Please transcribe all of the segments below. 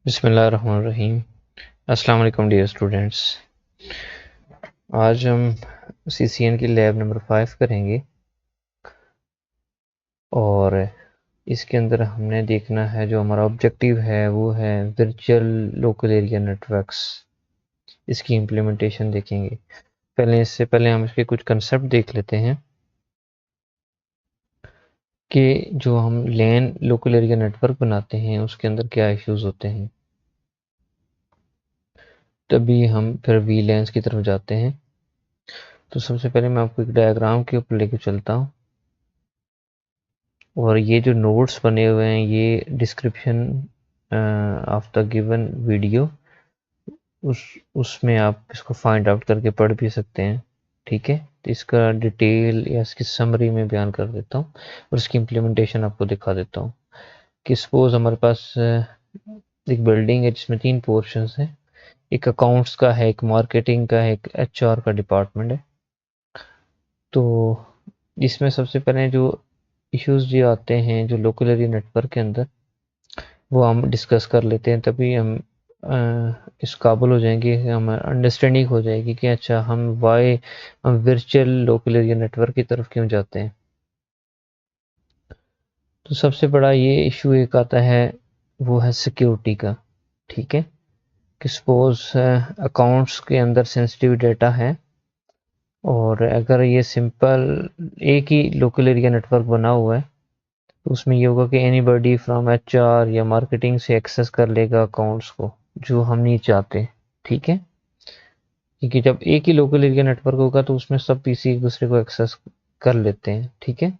बिस्मिल्लाहिर्रहमानिर्रहीम। अस्सलाम वालेकुम डियर स्टूडेंट्स। आज हम सीसीएन की लैब नंबर 5 करेंगे और इसके अंदर हमने देखना है, जो हमारा ऑब्जेक्टिव है वो है वर्चुअल लोकल एरिया नेटवर्क्स। इसकी इम्प्लीमेंटेशन देखेंगे। इससे पहले हम इसके कुछ कंसेप्ट देख लेते हैं कि जो हम लैन लोकल एरिया नेटवर्क बनाते हैं उसके अंदर क्या इश्यूज होते हैं। तभी हम फिर वीलैन्स की तरफ जाते हैं। तो सबसे पहले मैं आपको एक डायग्राम के ऊपर लेके चलता हूँ, और ये जो नोट्स बने हुए हैं ये description of the given video, उसमें आप इसको फाइंड आउट करके पढ़ भी सकते हैं। ठीक है, तो इसका डिटेल या इसकी समरी में बयान कर देता हूँ और इसकी इम्प्लीमेंटेशन आपको दिखा देता हूँ। कि सपोज हमारे पास एक बिल्डिंग है जिसमें 3 पोर्शंस हैं। एक अकाउंट्स का है, एक मार्केटिंग का है, एक एचआर का डिपार्टमेंट है। तो इसमें सबसे पहले जो इश्यूज जो आते हैं जो लोकल एरिया नेटवर्क के अंदर, वो हम डिस्कस कर लेते हैं। तभी हम इस काबिल हो जाएंगे, हम अंडरस्टैंडिंग हो जाएगी कि अच्छा हम वर्चुअल लोकल एरिया नेटवर्क की तरफ क्यों जाते हैं। तो सबसे बड़ा ये इशू एक आता है, वो है सिक्योरिटी का। ठीक है, कि सपोज अकाउंट्स के अंदर सेंसिटिव डेटा है, और अगर ये सिंपल एक ही लोकल एरिया नेटवर्क बना हुआ है तो उसमें ये होगा कि एनीबॉडी फ्रॉम एचआर या मार्केटिंग से एक्सेस कर लेगा अकाउंट्स को, जो हम नहीं चाहते। ठीक है, क्योंकि जब एक ही लोकल एरिया नेटवर्क होगा तो उसमें सब पीसी एक दूसरे को एक्सेस कर लेते हैं। ठीक है,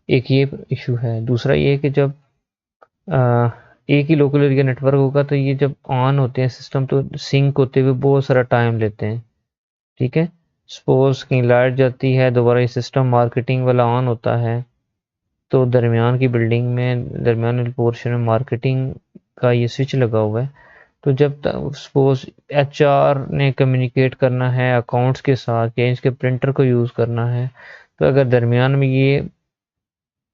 एक ये इशू है। दूसरा ये कि जब आ, एक ही लोकल एरिया नेटवर्क होगा तो ये जब ऑन होते हैं सिस्टम तो सिंक होते हुए बहुत सारा टाइम लेते हैं। ठीक है, सपोज कहीं लाइट जाती है, दोबारा ये सिस्टम मार्केटिंग वाला ऑन होता है, तो दरमियान की बिल्डिंग में दरमियान वाले पोर्शन में मार्केटिंग का ये स्विच लगा हुआ है। तो जब सपोज एचआर ने कम्युनिकेट करना है अकाउंट्स के साथ या इसके प्रिंटर को यूज़ करना है, तो अगर दरमियान में ये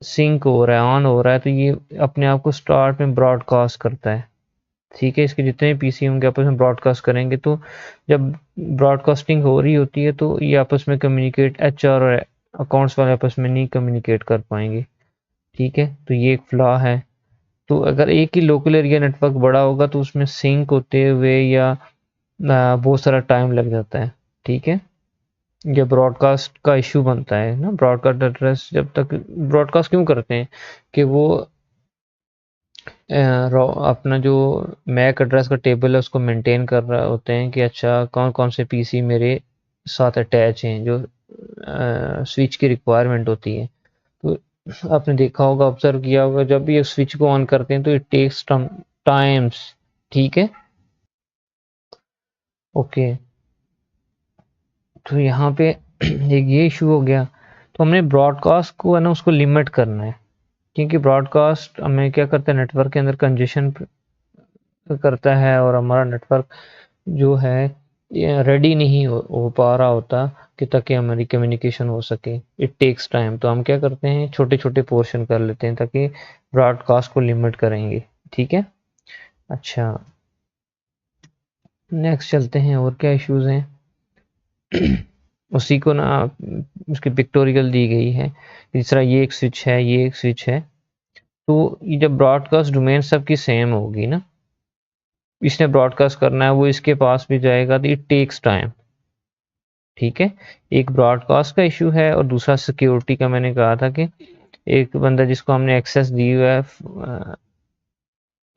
सिंक हो रहा है, ऑन हो रहा है, तो ये अपने आप को स्टार्ट में ब्रॉडकास्ट करता है। ठीक है, इसके जितने पीसी होंगे आपस में ब्रॉडकास्ट करेंगे। तो जब ब्रॉडकास्टिंग हो रही होती है तो ये आपस में कम्युनिकेट, एचआर और अकाउंट्स वाले आपस में नहीं कम्युनिकेट कर पाएंगे। ठीक है, तो ये एक फ्लॉ है। तो अगर एक ही लोकल एरिया नेटवर्क बड़ा होगा तो उसमें सिंक होते हुए या बहुत सारा टाइम लग जाता है। ठीक है, ये ब्रॉडकास्ट का इशू बनता है ना। ब्रॉडकास्ट एड्रेस जब तक ब्रॉडकास्ट क्यों करते हैं कि वो अपना जो मैक एड्रेस का टेबल है उसको मेंटेन कर रहे होते हैं कि अच्छा कौन कौन से पीसी मेरे साथ अटैच हैं, जो स्विच की रिक्वायरमेंट होती है। तो आपने देखा होगा, ऑब्जर्व किया होगा, जब भी ये स्विच को ऑन करते हैं तो इट टेक्स टाइम्स। ठीक है, ओके। तो यहाँ पे एक ये इशू हो गया। तो हमने ब्रॉडकास्ट को है ना उसको लिमिट करना है, क्योंकि ब्रॉडकास्ट हमें क्या करता है, नेटवर्क के अंदर कंजेशन करता है और हमारा नेटवर्क जो है रेडी नहीं हो पा रहा होता कि ताकि हमारी कम्युनिकेशन हो सके। It takes time. तो हम क्या करते हैं, छोटे छोटे पोर्शन कर लेते हैं ताकि ब्रॉडकास्ट को लिमिट करेंगे। ठीक है, अच्छा नेक्स्ट चलते हैं, और क्या इश्यूज हैं। उसी को ना उसकी पिक्टोरियल दी गई है। इस तरह ये एक स्विच है, ये एक स्विच है। तो ये जब ब्रॉडकास्ट डोमेन सबकी सेम होगी ना, इसने ब्रॉडकास्ट करना है, वो इसके पास भी जाएगा, तो इट टेक्स टाइम। ठीक है, एक ब्रॉडकास्ट का इशू है और दूसरा सिक्योरिटी का। मैंने कहा था कि एक बंदा जिसको हमने एक्सेस दी हुआ है,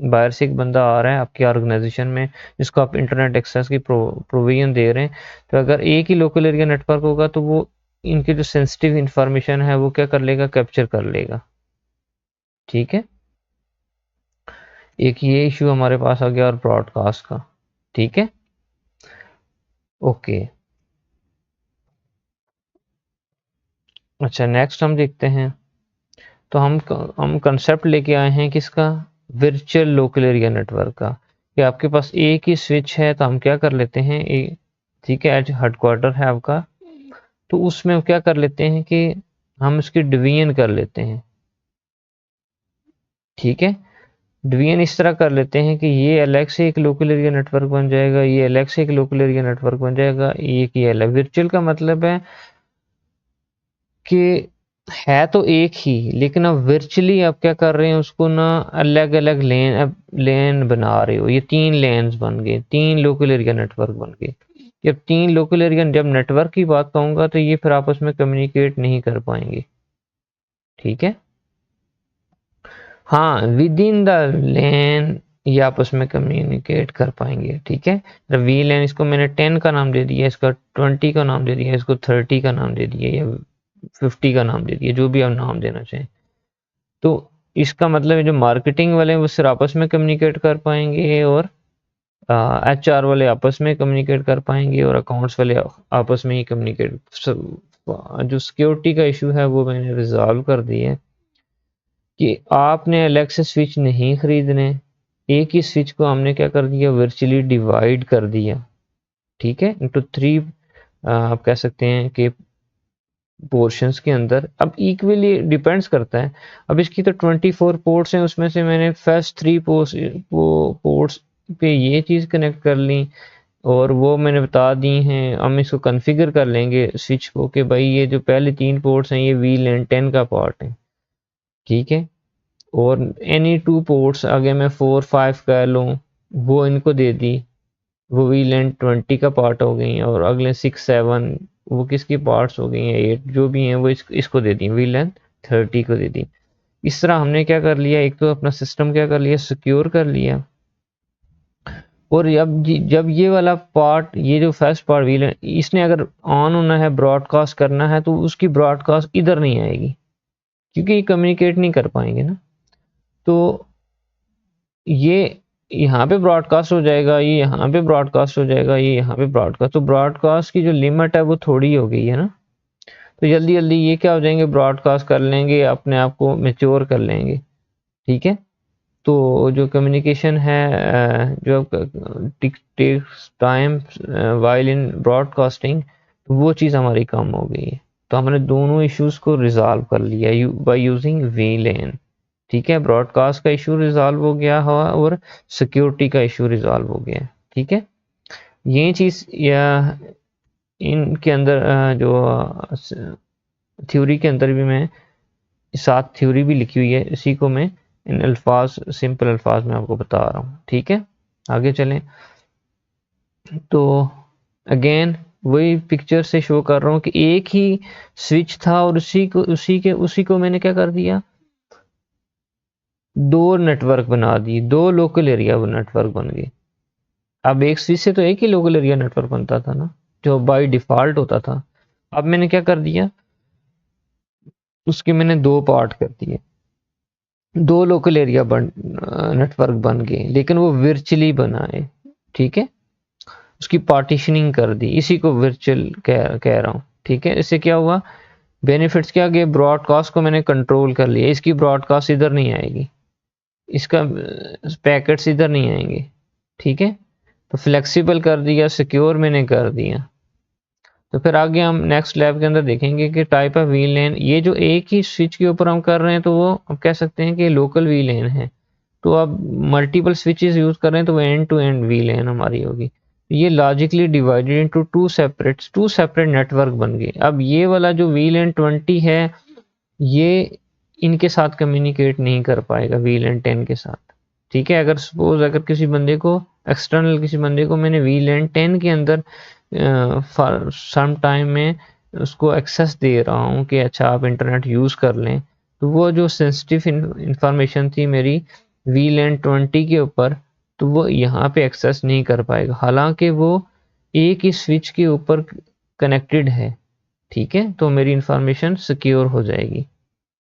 बाहर से एक बंदा आ रहा है आपकी ऑर्गेनाइजेशन में जिसको आप इंटरनेट एक्सेस की प्रोविजन दे रहे हैं। तो अगर एक ही लोकल एरिया नेटवर्क होगा तो वो इनके जो सेंसिटिव इंफॉर्मेशन है वो क्या कर लेगा, कैप्चर कर लेगा। ठीक है, एक ये इशू हमारे पास आ गया और ब्रॉडकास्ट का। ठीक है, ओके। अच्छा नेक्स्ट हम देखते हैं। तो हम कंसेप्ट लेके आए हैं किसका, वर्चुअल लोकल एरिया नेटवर्क का। कि आपके पास एक ही स्विच है तो हम क्या कर लेते हैं, ठीक है, एज हेडक्वार्टर है आपका, तो उसमें हम क्या कर लेते हैं कि हम इसकी डिवीजन कर लेते हैं। ठीक है, डिवीजन इस तरह कर लेते हैं कि ये अलग से एक लोकल एरिया नेटवर्क बन जाएगा, ये अलग से एक लोकल एरिया नेटवर्क बन जाएगा, एक ये अलग। वर्चुअल का मतलब है कि है तो एक ही, लेकिन अब वर्चुअली आप क्या कर रहे हैं, उसको ना अलग अलग लेन बना रहे हो। ये 3 लेन्स बन गए, 3 लोकल एरिया नेटवर्क बन गए। जब 3 लोकल एरिया, जब नेटवर्क की बात कहूंगा तो ये फिर आपस में कम्युनिकेट नहीं कर पाएंगे, ठीक है। हाँ, विद इन द लेन ये आपस में कम्युनिकेट कर पाएंगे, ठीक है। जब वी लेन, इसको मैंने 10 का नाम दे दिया, इसका 20 का नाम दे दिया, इसको 30 का नाम दे दिया, या 50 का नाम दे दिया, जो भी आप नाम देना चाहें। तो इसका मतलब है जो मार्केटिंग वाले हैं वो सिर्फ आपस में कम्युनिकेट कर पाएंगे, और HR वाले आपस में कम्युनिकेट कर पाएंगे, और अकाउंट्स वाले आपस में ही कम्युनिकेट। जो सिक्योरिटी का इशू है वो मैंने रिजॉल्व कर दिया है कि आपने अलग से स्विच नहीं खरीदने, एक ही स्विच को हमने क्या कर दिया, वर्चुअली डिवाइड कर दिया, ठीक है, इंटू 3 आप कह सकते हैं कि पोर्शंस के अंदर। अब इक्वली डिपेंड्स करता है। अब इसकी तो 24 पोर्ट्स हैं, उसमें से मैंने फर्स्ट 3 पोर्ट्स पे ये चीज़ कनेक्ट कर ली, और वो मैंने बता दी हैं। हम इसको कॉन्फ़िगर कर लेंगे स्विच को कि भाई ये जो पहले 3 पोर्ट्स हैं ये VLAN 10 का पार्ट है, ठीक है। और एनी 2 पोर्ट्स अगर मैं 4 5 कह लूँ, वो इनको दे दी, वो VLAN 20 का पार्ट हो गई, और अगले 6 7 वो किसकी पार्ट्स हो गई हैं, 8 जो भी हैं वो इसको दे दी, VLAN 30 को दे दी। इस तरह हमने क्या कर लिया, एक तो अपना सिस्टम क्या कर लिया, सिक्योर कर लिया। और जब ये वाला पार्ट, ये जो फर्स्ट पार्ट VLAN, इसने अगर ऑन होना है, ब्रॉडकास्ट करना है, तो उसकी ब्रॉडकास्ट इधर नहीं आएगी, क्योंकि ये कम्युनिकेट नहीं कर पाएंगे ना। तो ये यहाँ पे ब्रॉडकास्ट हो जाएगा, ये यहाँ पे ब्रॉडकास्ट हो जाएगा, ये यहाँ पे ब्रॉडकास्ट। तो ब्रॉडकास्ट की जो लिमिट है वो थोड़ी हो गई है ना। तो जल्दी जल्दी ये क्या हो जाएंगे, ब्रॉडकास्ट कर लेंगे, अपने आप को मैच्योर कर लेंगे, ठीक है। तो जो कम्युनिकेशन है, जो takes time while in broadcasting, वो चीज़ हमारी कम हो गई है। तो हमने दोनों इश्यूज को रिजॉल्व कर लिया बाय यूजिंग VLAN, ठीक है। ब्रॉडकास्ट का इशू रिजॉल्व हो गया है, और सिक्योरिटी का इशू रिजॉल्व हो गया है, ठीक है। ये चीज़ या इनके अंदर जो थ्योरी के अंदर भी मैं साथ थ्योरी भी लिखी हुई है, इसी को मैं इन अल्फाज, सिंपल अल्फाज में आपको बता रहा हूँ, ठीक है। आगे चलें। तो अगेन वही पिक्चर से शो कर रहा हूँ कि एक ही स्विच था, और उसी को मैंने क्या कर दिया, 2 नेटवर्क बना दिए, 2 लोकल एरिया नेटवर्क बन गए। अब एक स्विच से तो एक ही लोकल एरिया नेटवर्क बनता था ना, जो बाय डिफॉल्ट होता था। अब मैंने क्या कर दिया, उसके मैंने 2 पार्ट कर दिए, 2 लोकल एरिया नेटवर्क बन गए, लेकिन वो वर्चुअली बनाए, ठीक है। उसकी पार्टीशनिंग कर दी, इसी को वर्चुअल कह रहा हूँ, ठीक है। इससे क्या हुआ, बेनिफिट्स क्या गए, ब्रॉडकास्ट को मैंने कंट्रोल कर लिया, इसकी ब्रॉडकास्ट इधर नहीं आएगी, इसका पैकेट्स इधर नहीं आएंगे, ठीक है। तो फ्लेक्सिबल कर दिया, सिक्योर मैंने कर दिया। तो फिर आगे हम नेक्स्ट लैब के अंदर देखेंगे कि टाइप ऑफ VLAN, ये जो एक ही स्विच के ऊपर हम कर रहे हैं तो वो हम कह सकते हैं कि लोकल VLAN है। तो अब मल्टीपल स्विचेस यूज कर रहे हैं तो वो एंड टू एंड VLAN हमारी होगी। ये logically divided into two separate network बन गए। अब ये वाला जो VLAN 20 है, ये इनके साथ कम्युनिकेट नहीं कर पाएगा VLAN 10 के साथ, ठीक है। अगर सपोज अगर किसी बंदे को, एक्सटर्नल किसी बंदे को मैंने VLAN 10 के अंदर फॉर सम टाइम में उसको एक्सेस दे रहा हूँ कि अच्छा आप इंटरनेट यूज़ कर लें, तो वो जो सेंसिटिव इंफॉर्मेशन थी मेरी VLAN 20 के ऊपर, तो वो यहाँ पे एक्सेस नहीं कर पाएगा, हालांकि वो एक ही स्विच के ऊपर कनेक्टेड है, ठीक है। तो मेरी इंफॉर्मेशन सिक्योर हो जाएगी,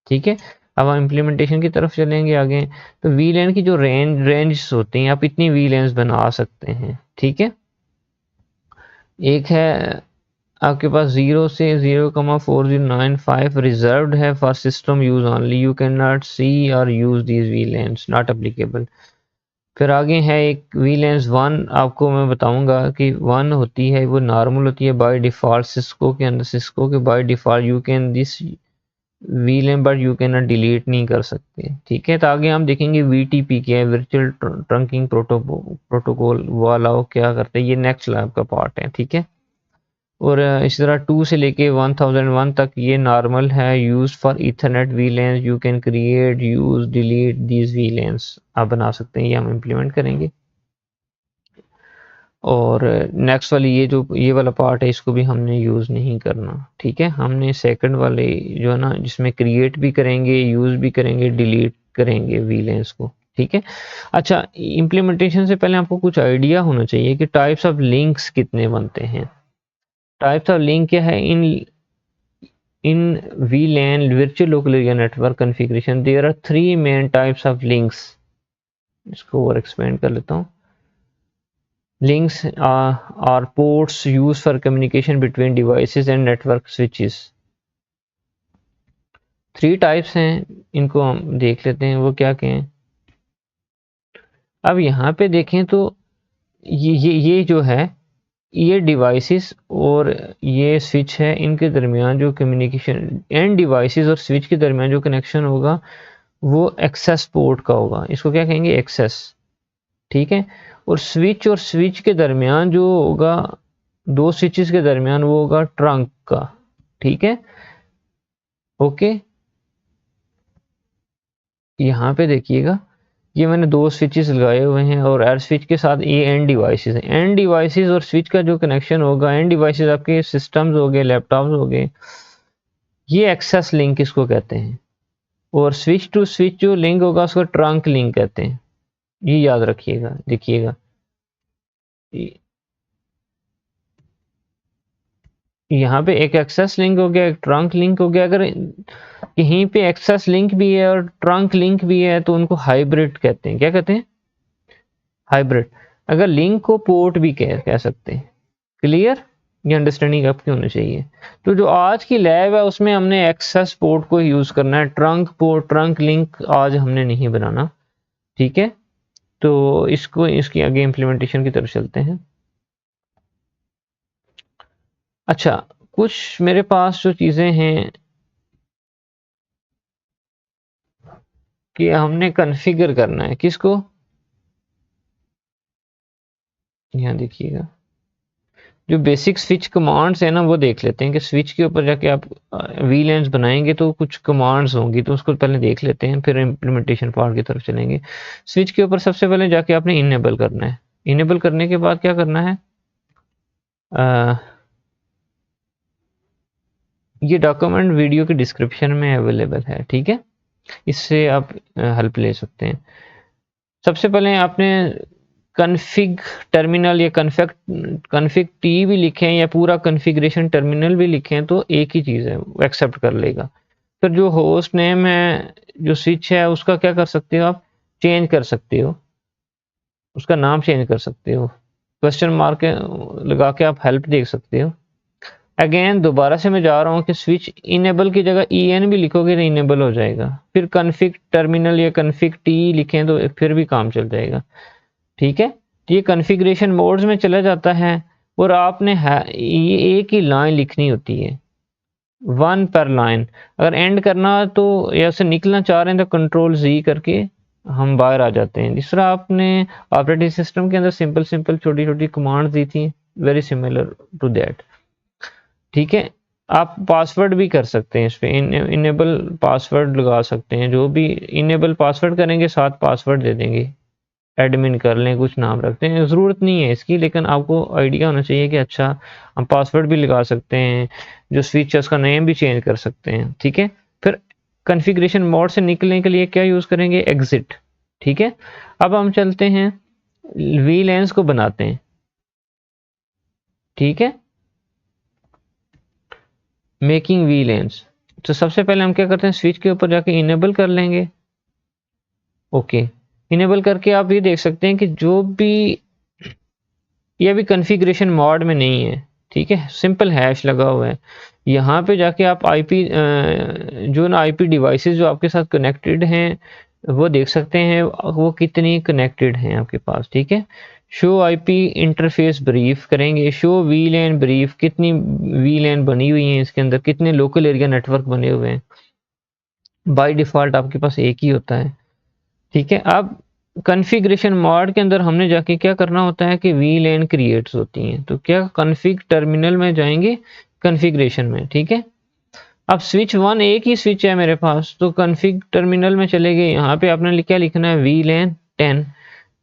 ठीक है। अब हम इम्प्लीमेंटेशन की तरफ चलेंगे आगे। तो VLAN की जो रेंज होती हैं, आप इतनी VLANs बना सकते हैं, ठीक है। एक है आपके पास 0 से 0,4095 रिजर्व्ड है for system use only, you can not see or use these VLANs, not applicable. फिर आगे है एक VLANs 1, आपको मैं बताऊंगा कि 1 होती है, वो नॉर्मल होती है बाय डिफ़ॉल्ट सिस्को के अंदर। सिस्को के by default you can this वीलैन, but you can not delete नहीं कर सकते, ठीक है। तो आगे हम देखेंगे वीटीपी क्या है, वर्चुअल ट्रंकिंग प्रोटोकॉल, वो अलाउ क्या करते हैं, ये नेक्स्ट लैब का पार्ट है, ठीक है। और इस तरह 2 से लेके 1001 तक ये नॉर्मल है, use for Ethernet वीलैंस, you can create use delete these वीलैंस, आप बना सकते हैं, ये हम इम्प्लीमेंट करेंगे। और नेक्स्ट वाली ये वाला पार्ट है, इसको भी हमने यूज़ नहीं करना, ठीक है। हमने सेकंड वाले जो है ना, जिसमें क्रिएट भी करेंगे, यूज़ भी करेंगे, डिलीट करेंगे वीलेंस को, ठीक है। अच्छा, इम्प्लीमेंटेशन से पहले आपको कुछ आइडिया होना चाहिए कि टाइप्स ऑफ लिंक्स कितने बनते हैं। टाइप्स ऑफ लिंक क्या है, इन VLAN virtual local area network configuration there are 3 main types of links। इसको और एक्सपेंड कर लेता हूँ। Links are ports used for communication between devices and network switches। 3 types हैं, इनको हम देख लेते हैं, वो क्या क्या हैं। अब यहाँ पे देखें तो ये जो है, ये डिवाइसेस और ये स्विच है, इनके दरमियान जो कम्युनिकेशन, एंड डिवाइसेस और स्विच के दरमियान जो कनेक्शन होगा वो एक्सेस पोर्ट का होगा, इसको क्या कहेंगे, एक्सेस, ठीक है। और स्विच के दरमियान जो होगा, 2 स्विचेस के दरमियान, वो होगा ट्रंक का, ठीक है। ओके, यहाँ पे देखिएगा, ये मैंने 2 स्विचेस लगाए हुए हैं और एयर स्विच के साथ ये एंड डिवाइसेस हैं। एंड डिवाइसेस और स्विच का जो कनेक्शन होगा, एंड डिवाइसेस आपके सिस्टम्स हो गए, लैपटॉप्स हो गए, ये एक्सेस लिंक इसको कहते हैं। और स्विच टू स्विच जो लिंक होगा उसको ट्रंक लिंक कहते हैं, ये याद रखिएगा। देखिएगा, यहाँ पे एक एक्सेस लिंक हो गया, एक ट्रंक लिंक हो गया। अगर कहीं पे एक्सेस लिंक भी है और ट्रंक लिंक भी है तो उनको हाइब्रिड कहते हैं। क्या कहते हैं, हाइब्रिड। अगर लिंक को पोर्ट भी कह सकते हैं। क्लियर, ये अंडरस्टैंडिंग आपकी होनी चाहिए। तो जो आज की लैब है उसमें हमने एक्सेस पोर्ट को यूज करना है, ट्रंक पोर्ट, ट्रंक लिंक आज हमने नहीं बनाना, ठीक है। तो इसकी आगे इम्प्लीमेंटेशन की तरफ चलते हैं। अच्छा, कुछ मेरे पास जो चीजें हैं कि हमने कॉन्फ़िगर करना है, किसको, यहाँ देखिएगा, जो बेसिक स्विच कमांड्स है ना, वो देख लेते हैं कि स्विच के ऊपर जाके आप वीलैंस बनाएंगे तो कुछ कमांड्स होंगी, तो उसको पहले देख लेते हैं, फिर इम्प्लीमेंटेशन पार्ट की तरफ चलेंगे। स्विच के ऊपर सबसे पहले जाके आपने इनेबल करना है। इनेबल करने के बाद क्या करना है, ये डॉक्यूमेंट वीडियो की डिस्क्रिप्शन में अवेलेबल है, ठीक है, इससे आप हेल्प ले सकते हैं। सबसे पहले आपने कन्फिग टर्मिनल या कन्फिग टी भी लिखें या पूरा कन्फिग्रेशन टर्मिनल भी लिखें तो एक ही चीज़ है, वो एक्सेप्ट कर लेगा। फिर जो होस्ट नेम है, जो स्विच है, उसका क्या कर सकते हो आप, चेंज कर सकते हो, उसका नाम चेंज कर सकते हो, क्वेश्चन मार्क लगा के आप हेल्प देख सकते हो। अगेन दोबारा से मैं जा रहा हूँ कि स्विच इनेबल की जगह en भी लिखोगे तो इनेबल हो जाएगा। फिर कन्फिग टर्मिनल या कन्फिग टी लिखें तो फिर भी काम चल जाएगा, ठीक है। तो ये कॉन्फ़िगरेशन मोड्स में चला जाता है और आपने ये एक ही लाइन लिखनी होती है, 1 पर लाइन। अगर एंड करना तो या से निकलना चाह रहे हैं तो कंट्रोल Z करके हम बाहर आ जाते हैं। जिस तरह आपने ऑपरेटिंग सिस्टम के अंदर सिंपल छोटी छोटी कमांड्स दी थी, वेरी सिमिलर टू दैट, ठीक है। आप पासवर्ड भी कर सकते हैं, इस पे इनेबल पासवर्ड लगा सकते हैं। जो भी इनेबल पासवर्ड करेंगे साथ पासवर्ड दे देंगे, एडमिन कर लें, कुछ नाम रखते हैं, ज़रूरत नहीं है इसकी, लेकिन आपको आइडिया होना चाहिए कि अच्छा हम पासवर्ड भी लगा सकते हैं, जो स्विच है उसका नेम भी चेंज कर सकते हैं, ठीक है। फिर कॉन्फ़िगरेशन मोड से निकलने के लिए क्या यूज़ करेंगे, एग्जिट, ठीक है। अब हम चलते हैं वीलैंस को बनाते हैं, ठीक है, मेकिंग वीलैंस। तो सबसे पहले हम क्या करते हैं, स्विच के ऊपर जाके इनेबल कर लेंगे, ओके। इनेबल करके आप ये देख सकते हैं कि जो भी, ये अभी कॉन्फ़िगरेशन मोड में नहीं है, ठीक है, सिंपल हैश लगा हुआ है। यहाँ पे जाके आप आईपी जो ना आईपी डिवाइसेस जो आपके साथ कनेक्टेड हैं वो देख सकते हैं, वो कितनी कनेक्टेड हैं आपके पास, ठीक है। शो आईपी इंटरफेस ब्रीफ करेंगे, शो वीलैन ब्रीफ, कितनी वीलैन बनी हुई हैं इसके अंदर, कितने लोकल एरिया नेटवर्क बने हुए हैं, बाय डिफ़ॉल्ट आपके पास एक ही होता है, ठीक है। अब कॉन्फ़िगरेशन मोड के अंदर हमने जाके क्या करना होता है कि VLAN क्रिएट्स होती हैं, तो क्या कॉन्फ़िग टर्मिनल में जाएंगे कॉन्फ़िगरेशन में, ठीक है। अब स्विच 1 एक ही स्विच है मेरे पास, तो कॉन्फ़िग टर्मिनल में चले गए, यहाँ पे आपने क्या लिखना है VLAN 10,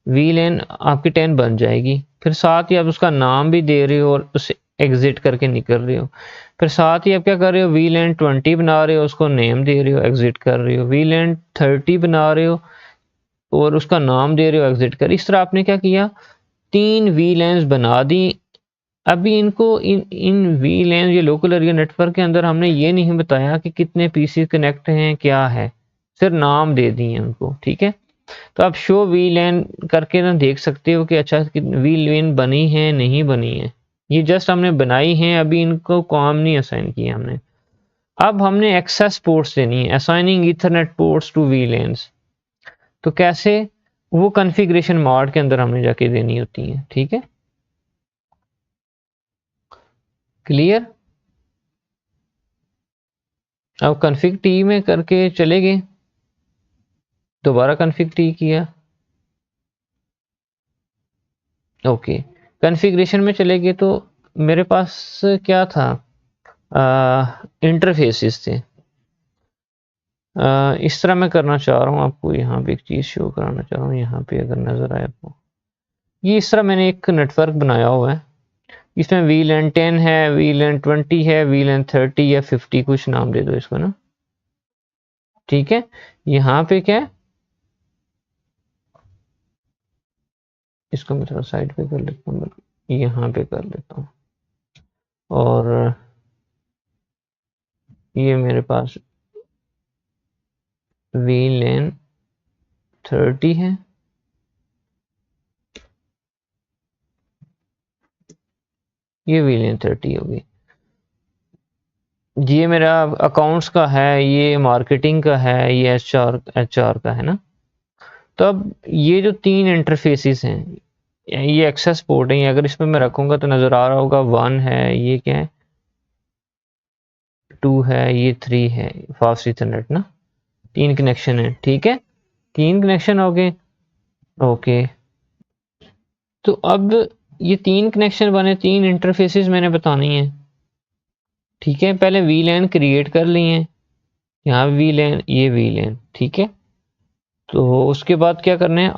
VLAN आपकी 10 बन जाएगी। फिर साथ ही आप उसका नाम भी दे रहे हो और उसे एग्जिट करके निकल रहे हो। फिर साथ ही आप क्या कर रहे हो, VLAN 20 बना रहे हो, उसको नेम दे रहे हो, एग्जिट कर रहे हो। VLAN 30 बना रहे हो और उसका नाम दे रहे हो, एग्जिट कर। इस तरह आपने क्या किया, 3 VLANs बना दी। अभी इनको इन VLAN ये लोकल एरिया नेटवर्क के अंदर हमने ये नहीं बताया कि कितने पीसी कनेक्ट हैं, क्या है, सिर्फ नाम दे दिए उनको, ठीक है। तो आप शो VLAN करके ना देख सकते हो कि अच्छा VLAN बनी है नहीं बनी है। ये जस्ट हमने बनाई है, अभी इनको काम नहीं असाइन किया हमने। अब हमने एक्सेस पोर्ट्स देनी है, assigning ethernet ports to VLANs। तो कैसे, वो कॉन्फ़िगरेशन मोड के अंदर हमने जाके देनी होती है, ठीक है। क्लियर। अब कॉन्फ़िग टी में करके चले गए, दोबारा कॉन्फ़िग टी किया, ओके। कॉन्फ़िगरेशन में चले गए तो मेरे पास क्या था, इंटरफेसेस थे। इस तरह मैं करना चाह रहा हूँ, आपको यहाँ पे एक चीज़ शो कराना चाह रहा हूँ, यहाँ पे अगर नज़र आए आपको, ये इस तरह मैंने एक नेटवर्क बनाया हुआ है। इसमें VLAN 10 है, VLAN 20 है, VLAN 30 या 50, कुछ नाम दे दो इसको ना, ठीक है। यहाँ पे क्या है, इसको मैं थोड़ा साइड पे कर लेता हूँ, यहाँ पे कर लेता हूँ। और ये मेरे पास VLAN 30 है, ये VLAN 30 होगी। ये मेरा अकाउंट्स का है, ये मार्केटिंग का है, ये HR का है ना। तो अब ये जो 3 इंटरफेसेस हैं, ये एक्सेस पोर्ट है, अगर इसमें मैं रखूंगा तो नज़र आ रहा होगा 1 है, ये क्या है 2 है, ये 3 है, फास्ट इथरनेट ना, 3 कनेक्शन है, ठीक है। 3 कनेक्शन हो गए, ओके। तो अब ये 3 कनेक्शन बने, 3 इंटरफेसेस मैंने बतानी है, ठीक है। पहले VLAN क्रिएट कर लिए हैं, यहाँ VLAN, ये VLAN, ठीक है। तो उसके बाद क्या करना है,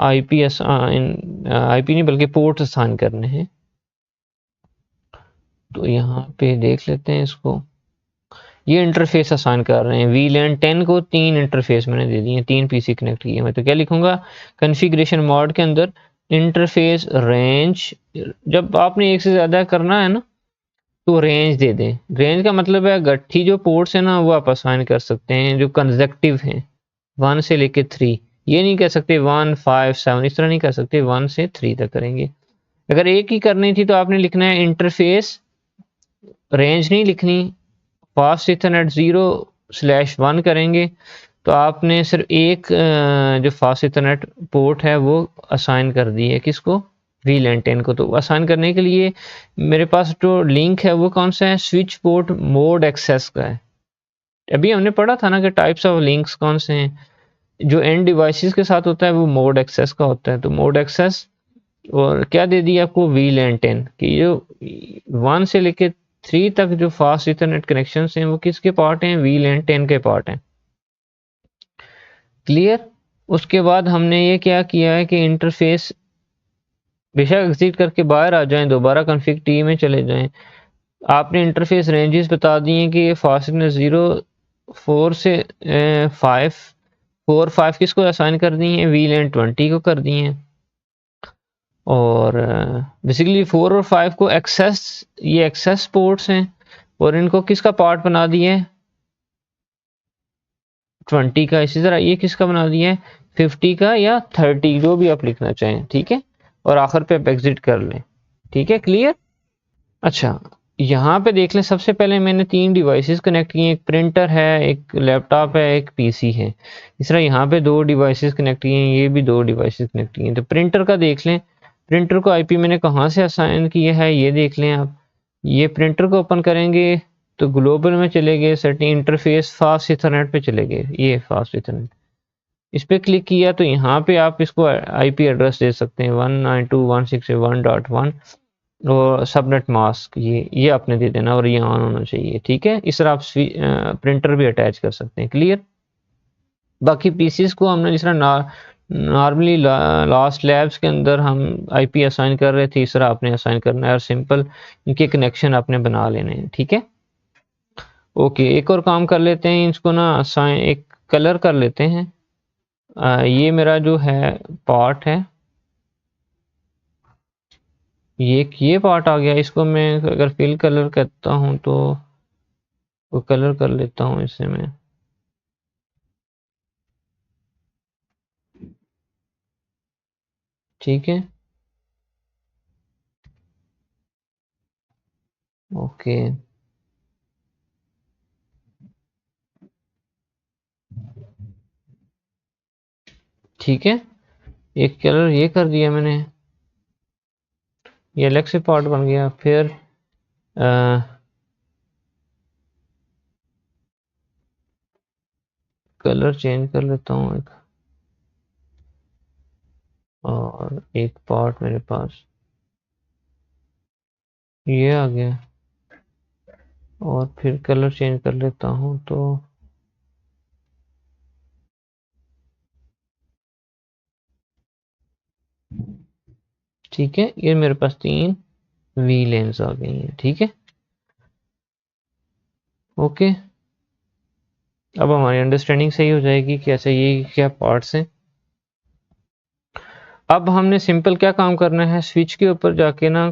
IP नहीं बल्कि पोर्ट असाइन करने हैं। तो यहाँ पे देख लेते हैं इसको, ये इंटरफेस असाइन कर रहे हैं। VLAN 10 को 3 इंटरफेस मैंने दे दिए, 3 पीसी कनेक्ट किए। मैं तो क्या लिखूंगा कॉन्फ़िगरेशन मोड के अंदर, इंटरफेस रेंज, जब आपने एक से ज़्यादा करना है ना तो रेंज दे दें। रेंज का मतलब है गट्ठी जो पोर्ट्स है ना वो आप असाइन कर सकते हैं जो कंसेक्टिव हैं, 1 से लेके 3। ये नहीं कह सकते 1 5 7, इस तरह नहीं कर सकते, 1 से 3 तक करेंगे। अगर एक ही करनी थी तो आपने लिखना है इंटरफेस रेंज, नहीं लिखनी फास्ट इथरनेट 0/1 करेंगे तो आपने सिर्फ एक जो फास्ट इथरनेट पोर्ट है वो असाइन कर दी है, किसको, VLAN 10 को। तो असाइन करने के लिए मेरे पास जो लिंक है वो कौन सा है, स्विच पोर्ट मोड एक्सेस का है। अभी हमने पढ़ा था ना कि टाइप्स ऑफ लिंक्स कौन से हैं, जो एंड डिवाइसेस के साथ होता है वो मोड एक्सेस का होता है। तो मोड एक्सेस, और क्या दे दिया आपको, VLAN 10 कि जो 1 से लेके 3 तक जो फास्ट इथरनेट कनेक्शन हैं वो किसके पार्ट हैं, VLAN 10 के पार्ट हैं। क्लियर। उसके बाद हमने ये क्या किया है कि इंटरफेस बेशक एग्जिट करके बाहर आ जाएं, दोबारा कॉन्फ़िग टी में चले जाएं, आपने इंटरफेस रेंजेस बता दिए कि फास्टनेस 0 4 से 5 4 5 किसको असाइन कर दी है, VLAN 20 को कर दी है। और बेसिकली 4 और 5 को एक्सेस, ये एक्सेस पोर्ट्स हैं और इनको किसका पार्ट बना दिए है, 20 का। इसी तरह ये किसका बना दिया है, 50 का या 30, जो भी आप लिखना चाहें, ठीक है। और आखिर पे आप एग्जिट कर लें, ठीक है। क्लियर। अच्छा, यहाँ पे देख लें, सबसे पहले मैंने 3 डिवाइसेस कनेक्ट किए, एक प्रिंटर है, एक लैपटॉप है, एक पीसी है। इस तरह यहाँ पे 2 डिवाइसेस कनेक्ट किए हैं, ये भी 2 डिवाइसेस कनेक्ट किए हैं। तो प्रिंटर का देख लें, प्रिंटर को IP मैंने कहाँ से असाइन किया है ये देख लें आप। ये प्रिंटर को ओपन करेंगे तो ग्लोबल में चले गए, सेटिंग इंटरफेस फास्ट इथरनेट पे चले गए, ये फास्ट इथरनेट, इस पे क्लिक किया तो यहाँ पे आप इसको आईपी एड्रेस दे सकते हैं 192.168.1.1 और सबनेट मास्क, ये आपने दे देना और ये ऑन होना चाहिए। ठीक है, इस तरह आप प्रिंटर भी अटैच कर सकते हैं। क्लियर। बाकी पीसीस को हमने जिस तरह नॉर्मली लास्ट लैब्स के अंदर हम आईपी असाइन कर रहे थे, इस तरह आपने असाइन करना है और सिंपल इनके कनेक्शन आपने बना लेने हैं। ठीक है, ओके, एक और काम कर लेते हैं, इसको ना असाइन एक कलर कर लेते हैं। ये मेरा जो है पार्ट है, ये पार्ट आ गया, इसको मैं अगर फिल कलर करता हूँ तो वो कलर कर लेता हूँ इसे मैं। ठीक है, ओके, ठीक है, एक कलर ये कर दिया मैंने, ये अलग से पार्ट बन गया। फिर कलर चेंज कर लेता हूँ एक, और एक पार्ट मेरे पास ये आ गया, और फिर कलर चेंज कर लेता हूँ तो ठीक है, ये मेरे पास 3 वी लेंस आ गई हैं। ठीक है, ओके, अब हमारी अंडरस्टैंडिंग सही हो जाएगी कैसे ये क्या पार्ट्स हैं। अब हमने सिंपल क्या काम करना है, स्विच के ऊपर जाके ना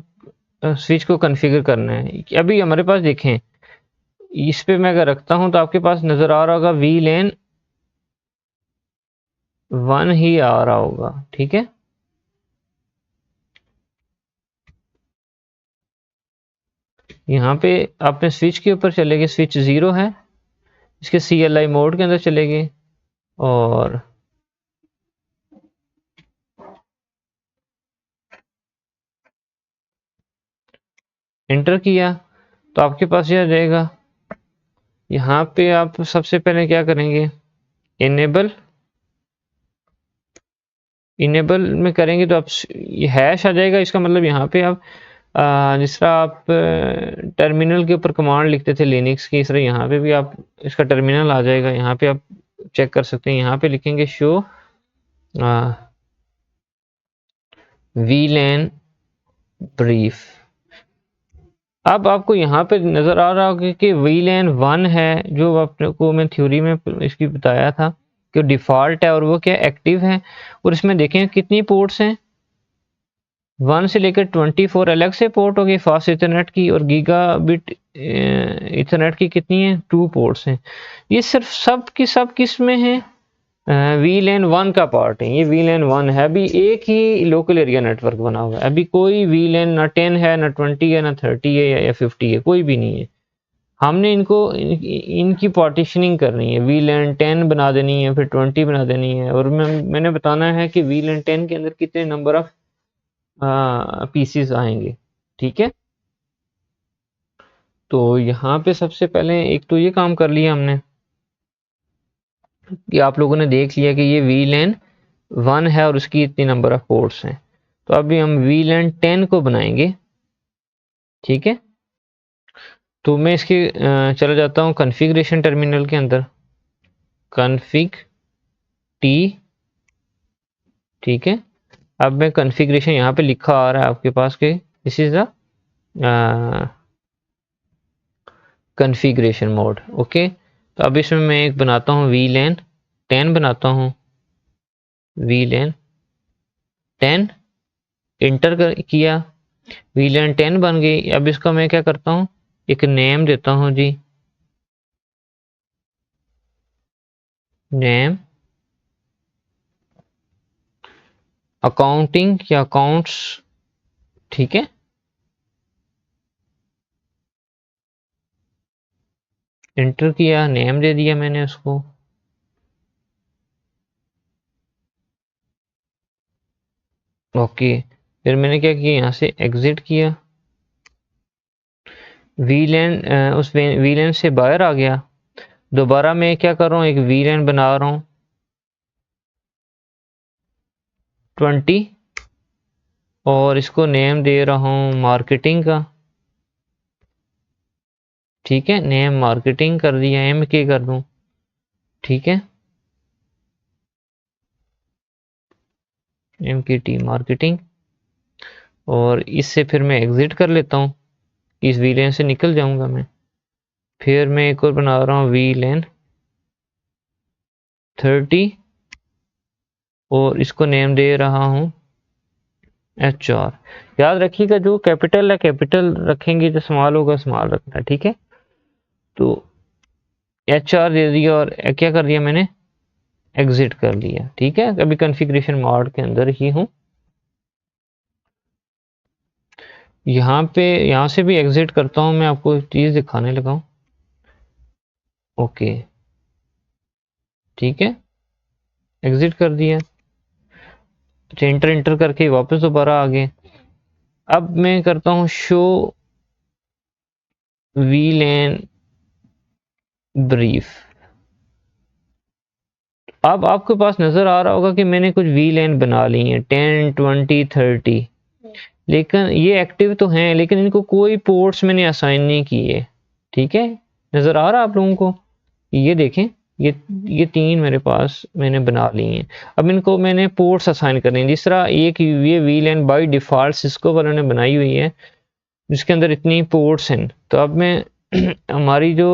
स्विच को कॉन्फ़िगर करना है। अभी हमारे पास देखें, इस पे मैं अगर रखता हूं तो आपके पास नजर आ रहा होगा वी लेन 1 ही आ रहा होगा। ठीक है, यहाँ पे आपने स्विच के ऊपर चले गए, स्विच 0 है, इसके CLI मोड के अंदर चले गए और एंटर किया तो आपके पास ये आ जाएगा। यहाँ पे आप सबसे पहले क्या करेंगे, इनेबल, इनेबल में करेंगे तो आप ये हैश आ जाएगा, इसका मतलब यहाँ पे आप जिस तरह आप टर्मिनल के ऊपर कमांड लिखते थे लिनक्स की, इस तरह यहाँ पे भी आप इसका टर्मिनल आ जाएगा। यहाँ पे आप चेक कर सकते हैं, यहाँ पे लिखेंगे शो VLAN ब्रीफ। अब आपको यहाँ पे नजर आ रहा होगा कि VLAN 1 है, जो आपको मैं थ्योरी में इसकी बताया था कि डिफॉल्ट है और वो क्या एक्टिव है। और इसमें देखें कितनी पोर्ट्स हैं, 1 से लेकर 24 अलग से पोर्ट होगी फास्ट इथरनेट की, और गीगाबिट इथरनेट की कितनी है, 2 पोर्ट्स हैं। ये सिर्फ सब की सब किस में है, VLAN 1 का पार्ट है। ये VLAN 1 है, अभी एक ही लोकल एरिया नेटवर्क बना हुआ है, अभी कोई VLAN ना 10 है ना 20 है ना 30 है या 50 है, कोई भी नहीं है। हमने इनकी पार्टीशनिंग करनी है, VLAN 10 बना देनी है, फिर 20 बना देनी है, और मैंने बताना है कि VLAN 10 के अंदर कितने नंबर ऑफ पीसीस आएंगे। ठीक है, तो यहाँ पे सबसे पहले एक तो ये काम कर लिया हमने कि आप लोगों ने देख लिया कि ये VLAN 1 है और उसकी इतनी नंबर ऑफ पोर्ट्स हैं। तो अभी हम VLAN 10 को बनाएंगे। ठीक है, तो मैं इसके चला जाता हूँ कॉन्फ़िगरेशन टर्मिनल के अंदर, कॉन्फ़िग टी। ठीक है, अब मैं कॉन्फ़िगरेशन यहाँ पे लिखा आ रहा है आपके पास के this is the configuration mode. Okay, तो अब इसमें मैं एक बनाता हूँ VLAN 10 बनाता हूँ, VLAN 10 इंटर किया, VLAN 10 बन गई। अब इसका मैं क्या करता हूँ, एक नेम देता हूँ जी, नेम अकाउंटिंग या अकाउंट्स। ठीक है, इंटर किया, नेम दे दिया मैंने उसको। ओके, फिर मैंने क्या किया, यहाँ से एग्जिट किया, वीलैन उस वीलैन से बाहर आ गया। दोबारा मैं क्या कर रहा हूँ, एक वीलैन बना रहा हूँ 20 और इसको नेम दे रहा हूँ मार्केटिंग का। ठीक है, नेम मार्केटिंग कर दिया, एम के कर दूं। ठीक है, एम की टी मार्केटिंग। और इससे फिर मैं एग्जिट कर लेता हूँ, इस वीलेन से निकल जाऊंगा मैं। फिर मैं एक और बना रहा हूँ वीलेन 30 और इसको नेम दे रहा हूँ HR। याद रखिएगा, जो कैपिटल है कैपिटल रखेंगे, जो स्मॉल होगा स्मॉल रखना है। ठीक है, तो HR दे दिया और क्या कर दिया मैंने, एग्जिट कर लिया। ठीक है, अभी कॉन्फ़िगरेशन मोड के अंदर ही हूँ। यहाँ पे यहाँ से भी एग्जिट करता हूँ, मैं आपको एक चीज़ दिखाने लगा हूँ। ओके, ठीक है, एग्जिट कर दिया। एंटर एंटर करके वापस दोबारा आ गए। अब मैं करता हूँ शो वीलेन ब्रीफ। अब आपके पास नजर आ रहा होगा कि मैंने कुछ वीलेन बना ली हैं 10 20 30, लेकिन ये एक्टिव तो हैं, लेकिन इनको कोई पोर्ट्स मैंने असाइन नहीं किए। ठीक है, नजर आ रहा आप लोगों को, ये देखें, ये 3 मेरे पास मैंने बना ली हैं। अब इनको मैंने पोर्ट्स असाइन करने हैं। जिस तरह एक ये वीलेन बाय डिफॉल्ट सिस्को वालों ने बनाई हुई है, जिसके अंदर इतनी पोर्ट्स हैं, तो अब मैं हमारी जो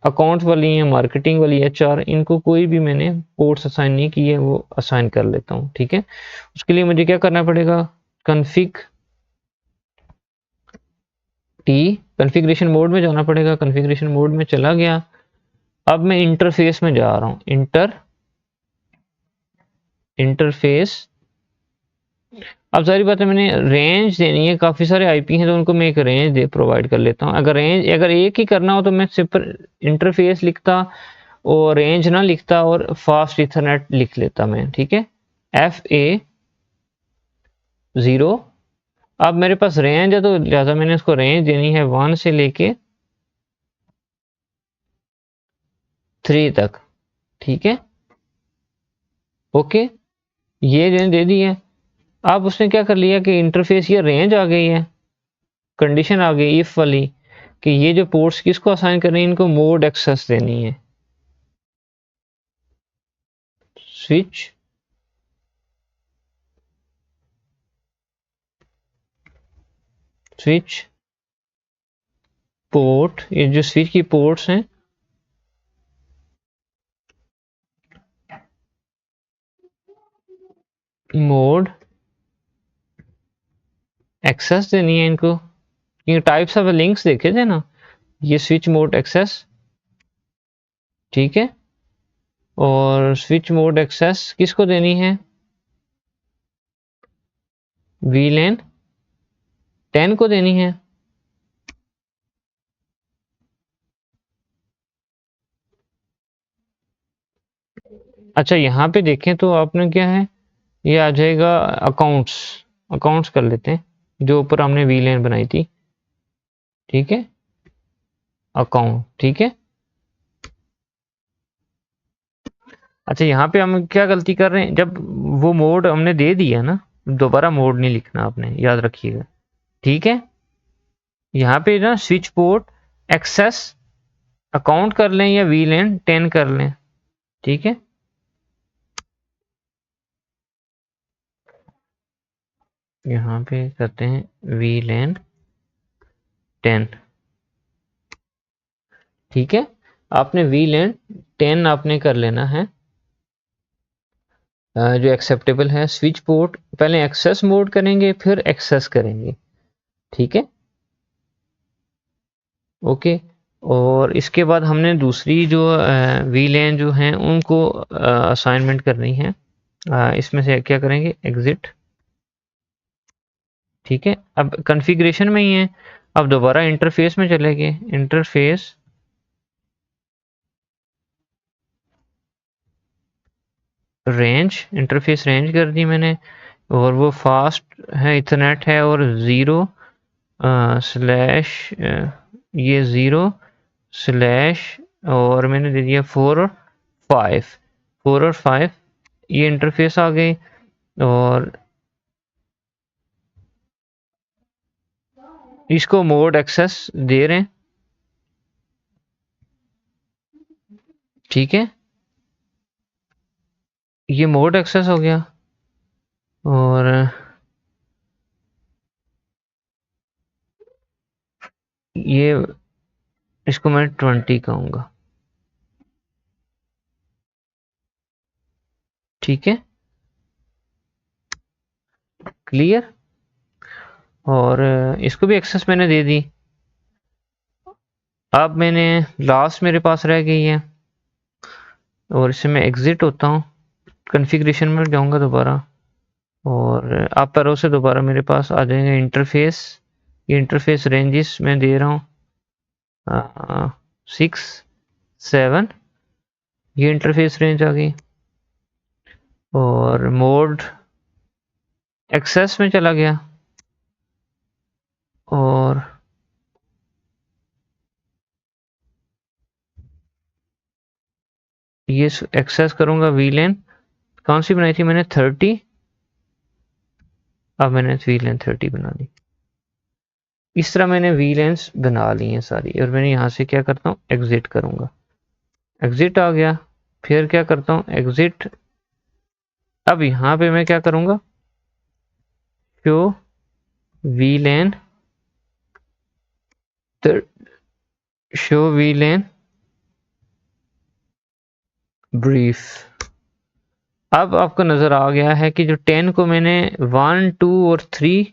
अकाउंट वाली है, मार्केटिंग वाली HR, इनको कोई भी मैंने पोर्ट्स असाइन नहीं किए, वो असाइन कर लेता हूँ। ठीक है, उसके लिए मुझे क्या करना पड़ेगा, कन्फिग टी, कॉन्फ़िगरेशन मोड में जाना पड़ेगा। कॉन्फ़िगरेशन मोड में चला गया। अब मैं इंटरफेस में जा रहा हूँ, इंटरफेस। अब सारी बात है, मैंने रेंज देनी है, काफ़ी सारे IP हैं तो उनको मैं एक रेंज दे प्रोवाइड कर लेता हूँ। अगर एक ही करना हो तो मैं सिर्फ इंटरफेस लिखता और रेंज ना लिखता और फास्ट इथरनेट लिख लेता मैं। ठीक है, FA0। अब मेरे पास रेंज है तो लिहाजा मैंने इसको रेंज देनी है 1 से लेके 3 तक। ठीक है, ओके, ये रेंज दे दी है। अब उसने क्या कर लिया कि इंटरफेस ये रेंज आ गई है, कंडीशन आ गई इफ वाली, कि ये जो पोर्ट्स किसको असाइन करनी है, इनको मोड एक्सेस देनी है। स्विच पोर्ट, ये जो स्विच की पोर्ट्स हैं, मोड एक्सेस देनी है इनको। ये टाइप्स ऑफ लिंक्स देखे थे ना, ये स्विच मोड एक्सेस। ठीक है, और स्विच मोड एक्सेस किसको देनी है, वीलेन 10 को देनी है। अच्छा, यहाँ पे देखें तो आपने क्या है, ये आ जाएगा अकाउंट्स। अकाउंट्स कर लेते हैं, जो ऊपर हमने वीलेन बनाई थी। ठीक है, अकाउंट। ठीक है, अच्छा यहाँ पे हम क्या गलती कर रहे हैं, जब वो मोड हमने दे दिया ना, दोबारा मोड नहीं लिखना आपने, याद रखिएगा। ठीक है, यहाँ पे ना स्विच पोर्ट एक्सेस अकाउंट कर लें या वीलेन 10 कर लें। ठीक है, यहाँ पे करते हैं वीलेन 10। ठीक है, आपने वीलेन 10 आपने कर लेना है, जो एक्सेप्टेबल है। स्विच पोर्ट पहले एक्सेस मोड करेंगे, फिर एक्सेस करेंगे। ठीक है, ओके। और इसके बाद हमने दूसरी जो वीलेन जो हैं उनको असाइनमेंट करनी है। इसमें से क्या करेंगे, एग्जिट। ठीक है, अब कॉन्फ़िगरेशन में ही है। अब दोबारा इंटरफेस में चले गए, इंटरफेस रेंज, इंटरफेस रेंज कर दी मैंने, और वो फास्ट है, इथरनेट है, और 0 स्लैश ये 0 स्लैश और मैंने दे दिया 4 और 5, 4 और 5 ये इंटरफेस आ गई। और इसको मोड एक्सेस दे रहे हैं, ठीक है, ये मोड एक्सेस हो गया। और ये इसको मैं 20 कहूँगा, ठीक है, क्लियर। और इसको भी एक्सेस मैंने दे दी। अब मैंने लास्ट मेरे पास रह गई है और इससे मैं एग्जिट होता हूँ, कॉन्फ़िगरेशन में जाऊँगा दोबारा और आप पैरों से दोबारा मेरे पास आ जाएंगे इंटरफेस। ये इंटरफेस रेंजेस मैं दे रहा हूँ 6 7, ये इंटरफेस रेंज आ गई और मोड एक्सेस में चला गया और ये एक्सेस करूँगा वीलेन। कौन सी बनाई थी मैंने 30, अब मैंने वीलेन 30 बना दी। इस तरह मैंने वीलेंस बना ली हैं सारी और मैंने यहाँ से क्या करता हूँ एग्जिट करूँगा, एग्जिट आ गया। फिर क्या करता हूँ एग्जिट। अब यहाँ पे मैं क्या करूँगा show VLAN, show VLAN brief. अब आपको नजर आ गया है कि जो 10 को मैंने 1 2 और 3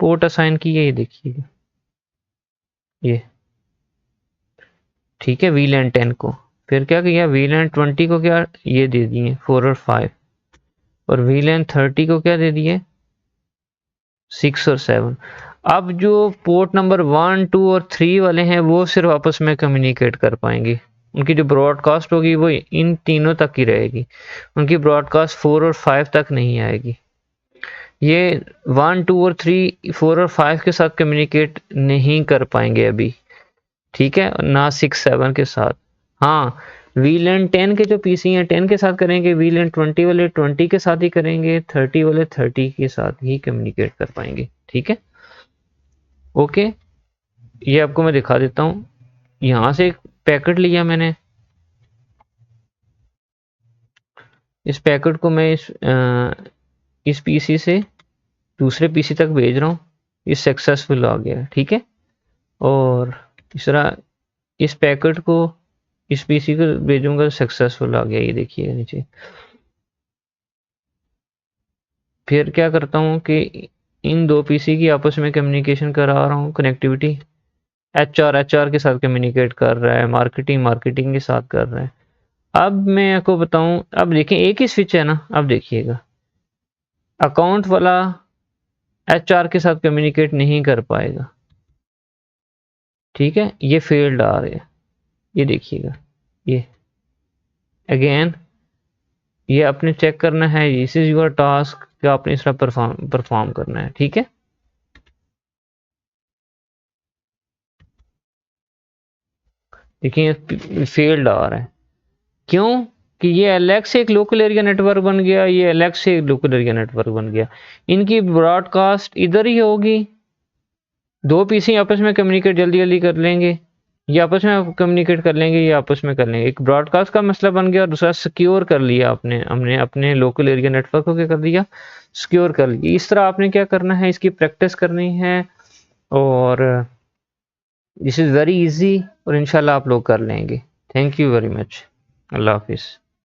पोर्ट असाइन किए, ये देखिए ये, ठीक है, वीलैन 10 को। फिर क्या किया वीलैन 20 को क्या ये दे दिए 4 और 5 और वीलैन 30 को क्या दे दिए 6 और 7। अब जो पोर्ट नंबर 1 2 और 3 वाले हैं वो सिर्फ आपस में कम्युनिकेट कर पाएंगे, उनकी जो ब्रॉडकास्ट होगी वो इन तीनों तक ही रहेगी, उनकी ब्रॉडकास्ट 4 और 5 तक नहीं आएगी। ये 1 2 और 3 4 और 5 के साथ कम्युनिकेट नहीं कर पाएंगे अभी, ठीक है, ना 6 7 के साथ। हाँ, वीलैन 10 के जो पीसी हैं 10 के साथ करेंगे, वीलैन 20 वाले 20 के साथ ही करेंगे, 30 वाले 30 के साथ ही कम्युनिकेट कर पाएंगे, ठीक है, ओके। ये आपको मैं दिखा देता हूँ। यहाँ से एक पैकेट लिया मैंने, इस पैकेट को मैं इस पीसी से दूसरे पीसी तक भेज रहा हूँ, ये सक्सेसफुल आ गया, ठीक है। और इस तरह इस पैकेट को इस पीसी को भेजूंगा, सक्सेसफुल आ गया, ये देखिए नीचे। फिर क्या करता हूँ कि इन दो पीसी की आपस में कम्युनिकेशन करा रहा हूँ, कनेक्टिविटी एचआर के साथ कम्युनिकेट कर रहा है, मार्केटिंग के साथ कर रहा है। अब मैं आपको बताऊं, अब देखें एक ही स्विच है ना, अब देखिएगा अकाउंट वाला एचआर के साथ कम्युनिकेट नहीं कर पाएगा, ठीक है, ये फेल्ड आ रहा है, ये देखिएगा, ये अगेन ये आपने चेक करना है, दिस इज योर टास्क कि आपने इस तरह परफॉर्म करना है, ठीक है। देखिए फेल्ड आ रहा है, क्यों कि ये एलेक्स से एक लोकल एरिया नेटवर्क बन गया, ये एलेक्स से एक लोकल एरिया नेटवर्क बन गया, इनकी ब्रॉडकास्ट इधर ही होगी। दो पीसी आपस में कम्युनिकेट जल्दी जल्दी कर लेंगे, ये आपस में कम्युनिकेट कर लेंगे, ये आपस में कर लेंगे, एक ब्रॉडकास्ट का मसला बन गया और दूसरा सिक्योर कर लिया आपने, हमने अपने लोकल एरिया नेटवर्क को क्या कर दिया सिक्योर कर लिया। इस तरह आपने क्या करना है, इसकी प्रैक्टिस करनी है और दिस इज़ वेरी इजी और इंशाल्लाह आप लोग कर लेंगे। थैंक यू वेरी मच, अल्लाह हाफिज़।